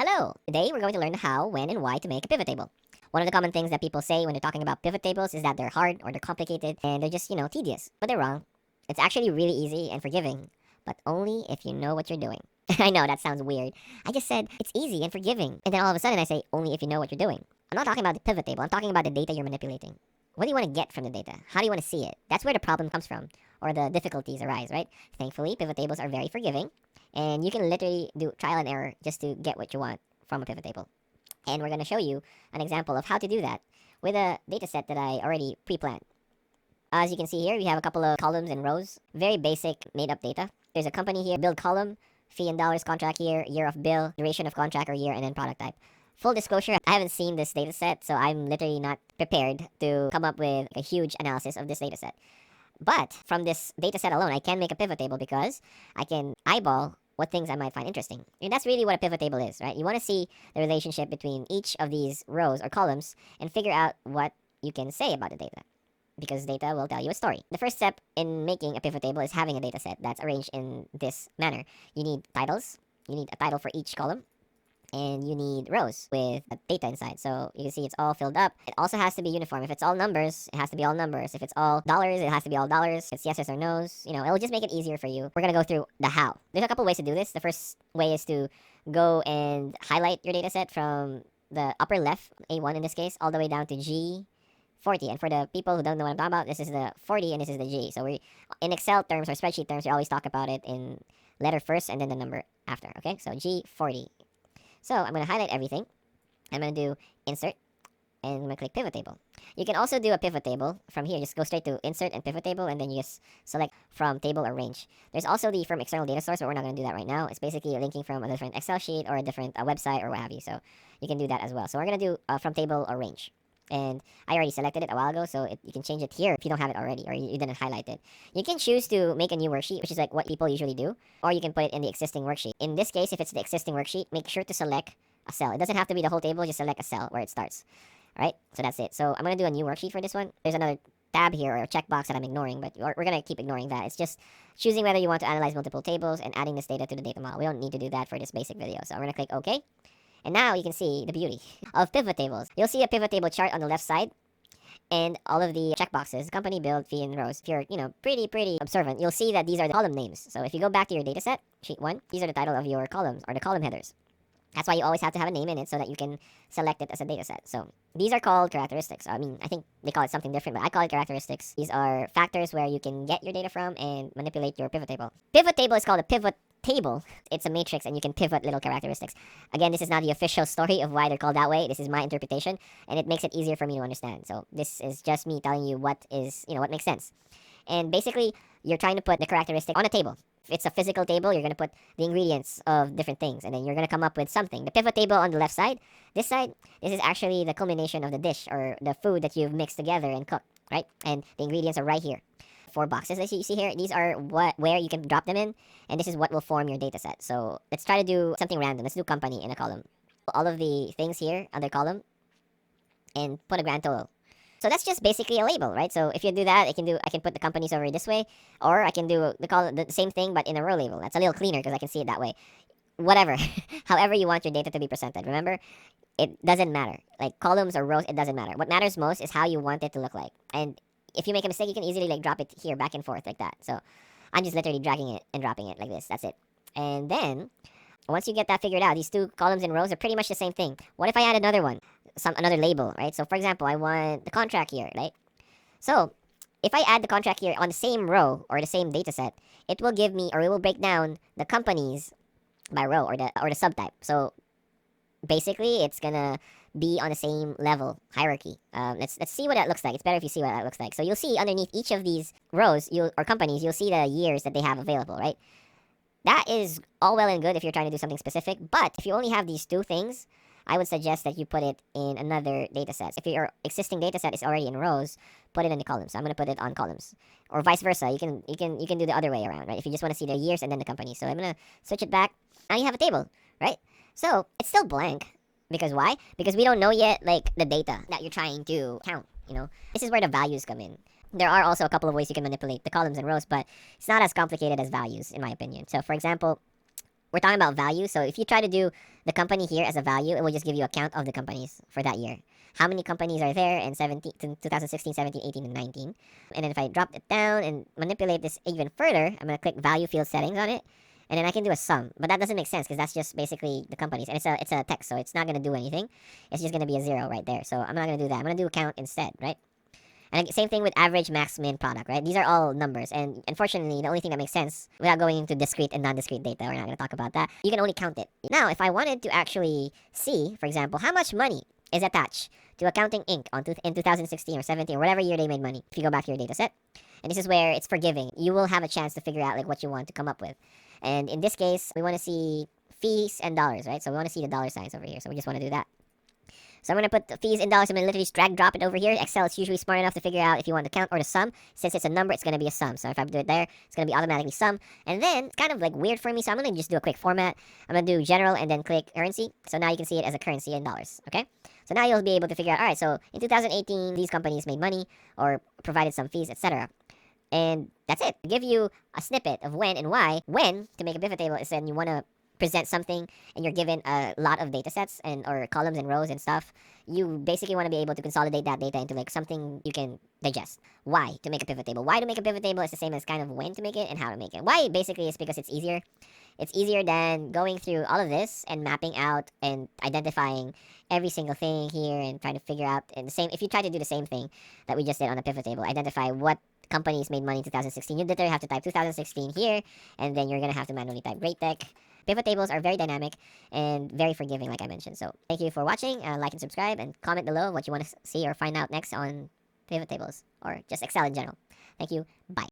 Hello! Today we're going to learn how, when, and why to make a pivot table. One of the common things that people say when they're talking about pivot tables is that they're hard or they're complicated and they're just, tedious. But they're wrong. It's actually really easy and forgiving, but only if you know what you're doing. I know that sounds weird. I just said it's easy and forgiving, and then all of a sudden I say only if you know what you're doing. I'm not talking about the pivot table, I'm talking about the data you're manipulating. What do you want to get from the data? How do you want to see it? That's where the problem comes from, or the difficulties arise, right? Thankfully, pivot tables are very forgiving, and you can literally do trial and error just to get what you want from a pivot table. And we're going to show you an example of how to do that with a data set that I already pre-planned. As you can see here, we have a couple of columns and rows. Very basic made-up data. There's a company here, build column, fee in dollars, contract year of bill, duration of contract or year, and then product type. Full disclosure, I haven't seen this data set, so I'm literally not prepared to come up with a huge analysis of this data set. But from this data set alone, I can make a pivot table because I can eyeball what things I might find interesting. And that's really what a pivot table is, right? You want to see the relationship between each of these rows or columns and figure out what you can say about the data, because data will tell you a story. The first step in making a pivot table is having a data set that's arranged in this manner. You need titles. You need a title for each column. And you need rows with data inside. So you can see it's all filled up. It also has to be uniform. If it's all numbers, it has to be all numbers. If it's all dollars, it has to be all dollars. If it's yeses or nos, it'll just make it easier for you. We're going to go through the how. There's a couple ways to do this. The first way is to go and highlight your data set from the upper left, A1 in this case, all the way down to G40. And for the people who don't know what I'm talking about, this is the 40 and this is the G. So in Excel terms or spreadsheet terms, we always talk about it in letter first and then the number after. Okay, so G40. So I'm going to highlight everything. I'm going to do insert and I'm going to click pivot table. You can also do a pivot table from here. Just go straight to insert and pivot table and then you just select from table or range. There's also the from external data source, but we're not going to do that right now. It's basically linking from a different Excel sheet or a different website or what have you. So you can do that as well. So we're going to do from table or range. And I already selected it a while ago, so you can change it here if you don't have it already or you didn't highlight it. You can choose to make a new worksheet, which is like what people usually do, or you can put it in the existing worksheet. In this case, if it's the existing worksheet, make sure to select a cell. It doesn't have to be the whole table, just select a cell where it starts. All right, so that's it. So I'm going to do a new worksheet for this one. There's another tab here or a checkbox that I'm ignoring, but we're going to keep ignoring that. It's just choosing whether you want to analyze multiple tables and adding this data to the data model. We don't need to do that for this basic video. So I'm going to click OK. And now you can see the beauty of pivot tables. You'll see a pivot table chart on the left side and all of the checkboxes, company, build, fee, and rows. If you're, pretty observant, you'll see that these are the column names. So if you go back to your data set, sheet 1, these are the title of your columns, or the column headers. That's why you always have to have a name in it so that you can select it as a data set. So these are called characteristics. I think they call it something different, but I call it characteristics. These are factors where you can get your data from and manipulate your pivot table. Pivot table is called a pivot table. It's a matrix and you can pivot little characteristics. Again, this is not the official story of why they're called that way. This is my interpretation and it makes it easier for me to understand. So this is just me telling you what is, what makes sense. And basically, you're trying to put the characteristic on a table. If it's a physical table, you're going to put the ingredients of different things and then you're going to come up with something. The pivot table on the left side, this is actually the culmination of the dish or the food that you've mixed together and cooked, right? And the ingredients are right here. 4 boxes that you see here, these are where you can drop them in, and this is what will form your data set. So let's try to do something random. Let's do company in a column. All of the things here under column and put a grand total. So that's just basically a label, right? So if you do that, I can put the companies over this way, or I can do the same thing but in a row label. That's a little cleaner because I can see it that way. Whatever, however you want your data to be presented. Remember, it doesn't matter. Like columns or rows, it doesn't matter. What matters most is how you want it to look like. And if you make a mistake, you can easily drop it here back and forth like that. So I'm just literally dragging it and dropping it like this. That's it. And then once you get that figured out, these 2 columns and rows are pretty much the same thing. What if I add another one, another label, right? So for example, I want the contract year, right? So if I add the contract year on the same row or the same data set, it will give me, or it will break down the companies by row or the subtype. So basically, it's gonna be on the same level hierarchy. Let's see what that looks like. It's better if you see what that looks like. So you'll see underneath each of these rows or companies, you'll see the years that they have available, right? That is all well and good if you're trying to do something specific, but if you only have these 2 things, I would suggest that you put it in another data set. If your existing data set is already in rows, put it in the columns. So I'm going to put it on columns, or vice versa. You can do the other way around, right? If you just want to see the years and then the company. So I'm going to switch it back. Now you have a table, right? So it's still blank. Because why? Because we don't know yet, like, the data that you're trying to count, This is where the values come in. There are also a couple of ways you can manipulate the columns and rows, but it's not as complicated as values, in my opinion. So, for example, we're talking about value. So if you try to do the company here as a value, it will just give you a count of the companies for that year. How many companies are there in 2016, 17, 18, and 19? And then if I drop it down and manipulate this even further, I'm going to click value field settings on it. And then I can do a sum. But that doesn't make sense because that's just basically the companies. And it's a text, so it's not going to do anything. It's just going to be a 0 right there. So I'm not going to do that. I'm going to do a count instead, right? And same thing with average, max, min, product, right? These are all numbers. And unfortunately, the only thing that makes sense without going into discrete and non-discrete data, we're not going to talk about that. You can only count it. Now, if I wanted to actually see, for example, how much money is attached to Accounting Inc. In 2016 or 17 or whatever year they made money, if you go back to your data set, and this is where it's forgiving. You will have a chance to figure out like what you want to come up with. And in this case, we want to see fees and dollars, right? So we want to see the dollar signs over here. So we just want to do that. So I'm going to put the fees in dollars. I'm going to literally just drag drop it over here. Excel is usually smart enough to figure out if you want the count or the sum. Since it's a number, it's going to be a sum. So if I do it there, it's going to be automatically sum. And then it's kind of like weird for me. So I'm going to just do a quick format. I'm going to do general and then click currency. So now you can see it as a currency in dollars. Okay. So now you'll be able to figure out, all right, so in 2018, these companies made money or provided some fees, etc. And that's it. Give you a snippet of when and why. When, to make a pivot table, is when you want to present something and you're given a lot of data sets and or columns and rows and stuff. You basically want to be able to consolidate that data into like something you can digest. Why to make a pivot table? Why to make a pivot table is the same as kind of when to make it and how to make it. Why basically is because it's easier. It's easier than going through all of this and mapping out and identifying every single thing here and trying to figure out and the same. If you try to do the same thing that we just did on the pivot table, identify what companies made money in 2016, you literally have to type 2016 here, and then you're gonna have to manually type Great Tech. Pivot tables are very dynamic and very forgiving, like I mentioned. So thank you for watching. Like and subscribe, and comment below what you want to see or find out next on pivot tables or just Excel in general. Thank you. Bye.